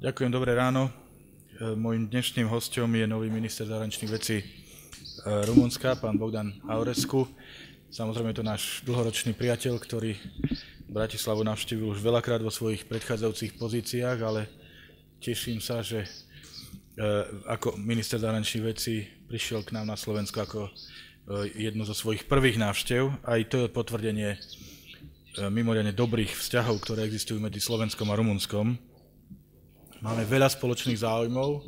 Ďakujem, dobré ráno. Mojím dnešným hosťom je nový minister zahraničných vecí Rumunska, pán Bogdan Aurescu. Samozrejme je to náš dlhoročný priateľ, ktorý Bratislavu navštívil už veľakrát vo svojich predchádzajúcich pozíciách, ale teším sa, že ako minister zahraničných vecí prišiel k nám na Slovensko ako jednu zo svojich prvých návštev. Aj to je potvrdenie mimoriadne dobrých vzťahov, ktoré existujú medzi Slovenskom a Rumunskom. Máme veľa spoločných záujmov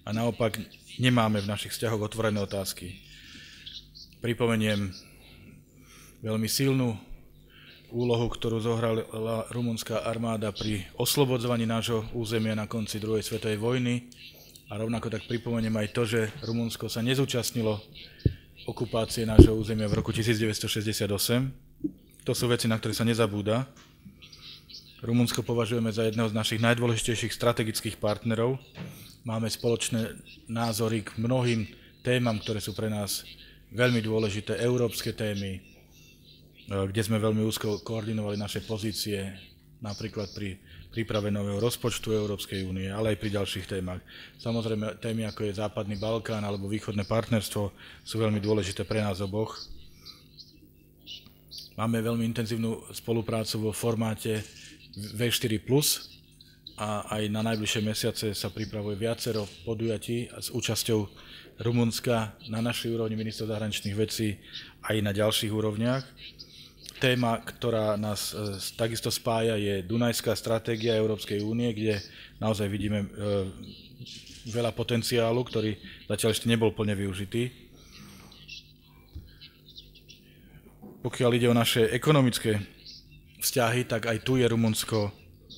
a naopak nemáme v našich vzťahoch otvorené otázky. Pripomeniem veľmi silnú úlohu, ktorú zohrala rumunská armáda pri oslobodzovaní nášho územia na konci druhej svetovej vojny a rovnako tak pripomeniem aj to, že Rumunsko sa nezúčastnilo okupácie nášho územia v roku 1968. To sú veci, na ktoré sa nezabúda. Rumunsko považujeme za jedného z našich najdôležitejších strategických partnerov. Máme spoločné názory k mnohým témam, ktoré sú pre nás veľmi dôležité, európske témy, kde sme veľmi úzko koordinovali naše pozície, napríklad pri príprave nového rozpočtu Európskej únie, ale aj pri ďalších témach. Samozrejme, témy ako je Západný Balkán alebo Východné partnerstvo sú veľmi dôležité pre nás oboch. Máme veľmi intenzívnu spoluprácu vo formáte V4+, a aj na najbližšie mesiace sa pripravuje viacero podujatí s účasťou Rumunska na našej úrovni ministra zahraničných vecí aj na ďalších úrovniach. Téma, ktorá nás takisto spája, je Dunajská stratégia Európskej únie, kde naozaj vidíme veľa potenciálu, ktorý zatiaľ ešte nebol plne využitý. Pokiaľ ide o naše ekonomické vzťahy, tak aj tu je Rumunsko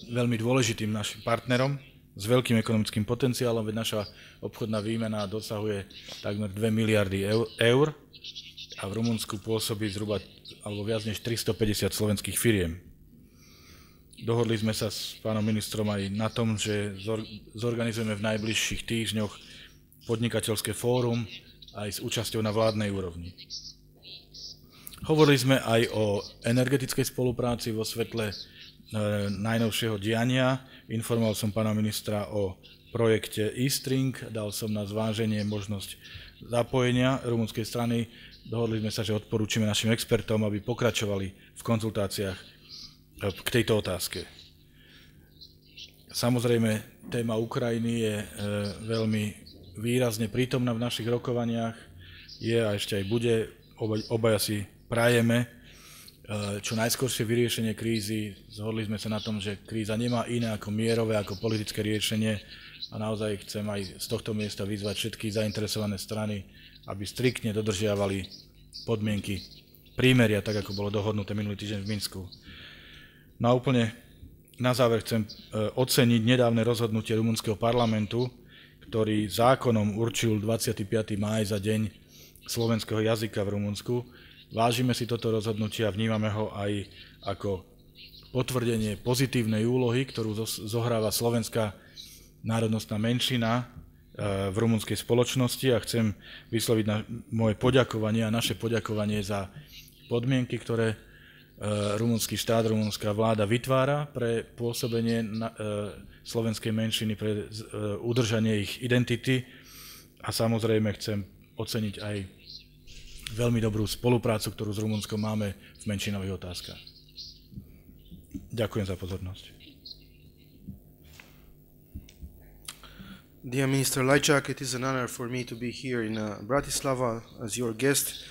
veľmi dôležitým našim partnerom s veľkým ekonomickým potenciálom, veď naša obchodná výmena dosahuje takmer 2 miliardy eur a v Rumunsku pôsobí zhruba alebo viac než 350 slovenských firiem. Dohodli sme sa s pánom ministrom aj na tom, že zorganizujeme v najbližších týždňoch podnikateľské fórum aj s účasťou na vládnej úrovni. Hovorili sme aj o energetickej spolupráci vo svetle najnovšieho diania. Informoval som pána ministra o projekte E-String, dal som na zváženie možnosť zapojenia rumunskej strany. Dohodli sme sa, že odporúčime našim expertom, aby pokračovali v konzultáciách k tejto otázke. Samozrejme, téma Ukrajiny je veľmi výrazne prítomná v našich rokovaniach. Je a ešte aj bude. Obaja si prajeme čo najskoršie vyriešenie krízy. Zhodli sme sa na tom, že kríza nemá iné ako mierové, ako politické riešenie a naozaj chcem aj z tohto miesta vyzvať všetky zainteresované strany, aby striktne dodržiavali podmienky prímeria, tak ako bolo dohodnuté minulý týždeň v Minsku. No a úplne na záver chcem oceniť nedávne rozhodnutie rumunského parlamentu, ktorý zákonom určil 25. máj za deň slovenského jazyka v Rumunsku. Vážime si toto rozhodnutie a vnímame ho aj ako potvrdenie pozitívnej úlohy, ktorú zohráva slovenská národnostná menšina v rumunskej spoločnosti a chcem vysloviť moje poďakovanie a naše poďakovanie za podmienky, ktoré rumunský štát, rumunská vláda vytvára pre pôsobenie slovenskej menšiny, pre udržanie ich identity a samozrejme chcem oceniť aj veľmi dobrú spoluprácu, ktorú s Rumunskom máme v menšinových otázkach. Ďakujem za pozornosť. Dear Minister Lajčák, it is an honor for me to be here in Bratislava as your guest.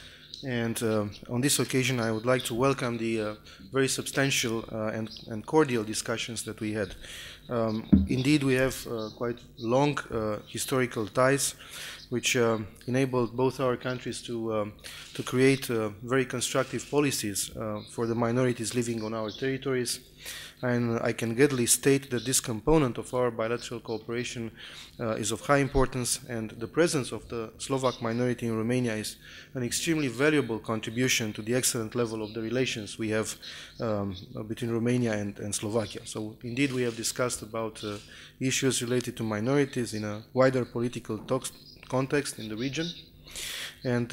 And on this occasion, I would like to welcome the very substantial and cordial discussions that we had. Indeed, we have quite long historical ties, which enabled both our countries to create very constructive policies for the minorities living on our territories. And I can gladly state that this component of our bilateral cooperation is of high importance, and the presence of the Slovak minority in Romania is an extremely valuable contribution to the excellent level of the relations we have between Romania and Slovakia. So indeed we have discussed about issues related to minorities in a wider political context in the region. And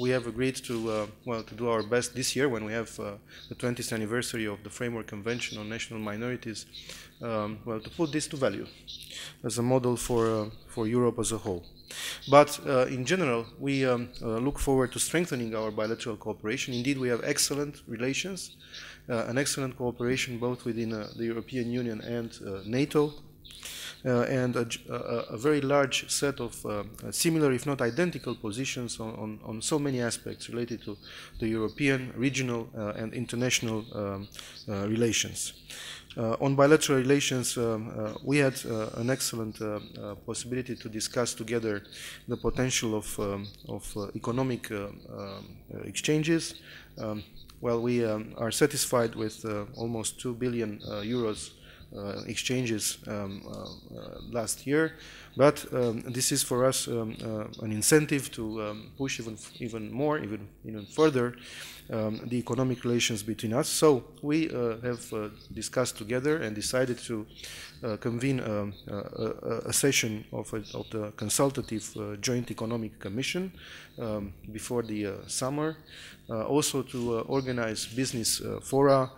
we have agreed to to do our best this year when we have the 20th anniversary of the Framework Convention on National Minorities, to put this to value as a model for Europe as a whole. But in general, we look forward to strengthening our bilateral cooperation. Indeed, we have excellent relations, an excellent cooperation both within the European Union and NATO, and a very large set of similar, if not identical, positions on so many aspects related to the European, regional, and international relations. On bilateral relations, we had an excellent possibility to discuss together the potential of economic exchanges. We are satisfied with almost 2 billion euros exchanges last year, but this is for us an incentive to push even more, even further the economic relations between us. So we have discussed together and decided to convene a session of the consultative Joint Economic Commission before the summer, also to organize business fora,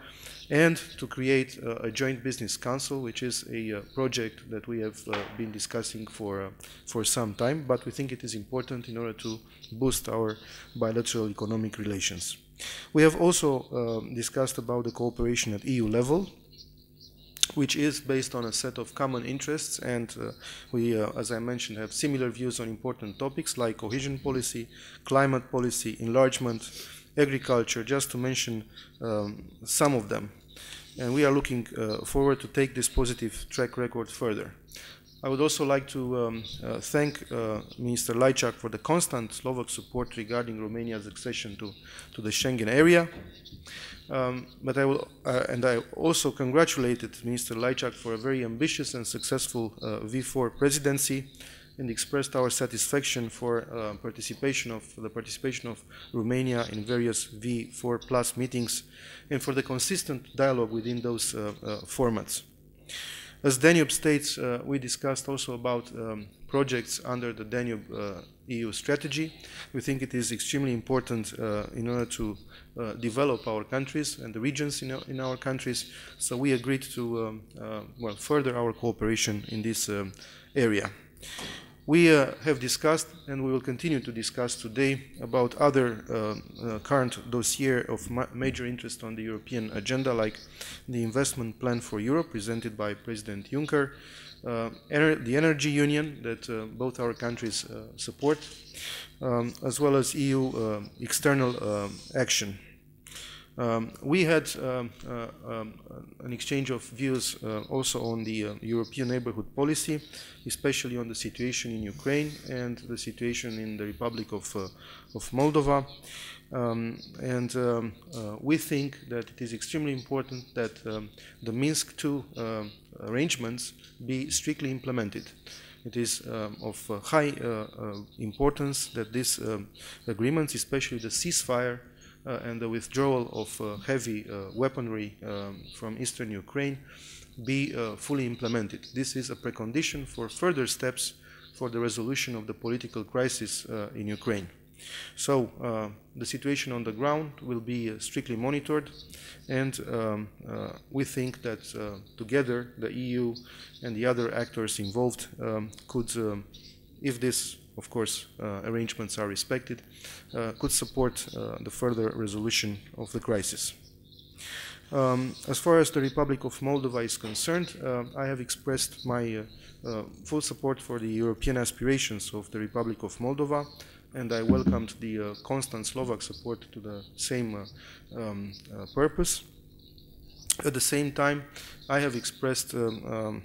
and to create a joint business council, which is a project that we have been discussing for some time, but we think it is important in order to boost our bilateral economic relations. We have also discussed about the cooperation at EU level, which is based on a set of common interests, and we, as I mentioned, have similar views on important topics like cohesion policy, climate policy, enlargement, agriculture, just to mention some of them. And we are looking forward to take this positive track record further. I would also like to thank Minister Lajčák for the constant Slovak support regarding Romania's accession to the Schengen area. But I also congratulated Minister Lajčák for a very ambitious and successful V4 presidency, and expressed our satisfaction for the participation of Romania in various V4 plus meetings and for the consistent dialogue within those formats. As Danube states, we discussed also about projects under the Danube EU strategy. We think it is extremely important in order to develop our countries and the regions in our countries, so we agreed to further our cooperation in this area. We have discussed, and we will continue to discuss today, about other current dossiers of major interest on the European agenda, like the investment plan for Europe presented by President Juncker, the energy union that both our countries support, as well as EU external action. We had an exchange of views also on the European neighborhood policy, especially on the situation in Ukraine and the situation in the Republic of Moldova. We think that it is extremely important that the Minsk II arrangements be strictly implemented. It is of high importance that these agreements, especially the ceasefire and the withdrawal of heavy weaponry from eastern Ukraine, be fully implemented. This is a precondition for further steps for the resolution of the political crisis in Ukraine. So the situation on the ground will be strictly monitored, and we think that together the EU and the other actors involved could, if this of course arrangements are respected, could support the further resolution of the crisis. As far as the Republic of Moldova is concerned, I have expressed my full support for the European aspirations of the Republic of Moldova, and I welcomed the constant Slovak support to the same purpose. At the same time, I have expressed the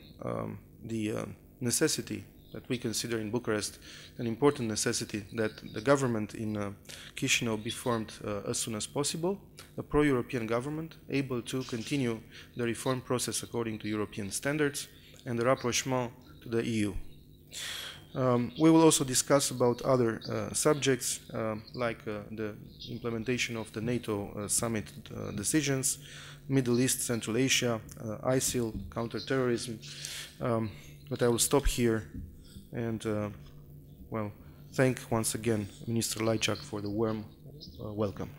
necessity that we consider in Bucharest, an important necessity, that the government in Chisinau be formed as soon as possible, a pro-European government able to continue the reform process according to European standards and the rapprochement to the EU. We will also discuss about other subjects like the implementation of the NATO summit decisions, Middle East, Central Asia, ISIL, counterterrorism, but I will stop here and thank once again Minister Lajčák for the warm welcome.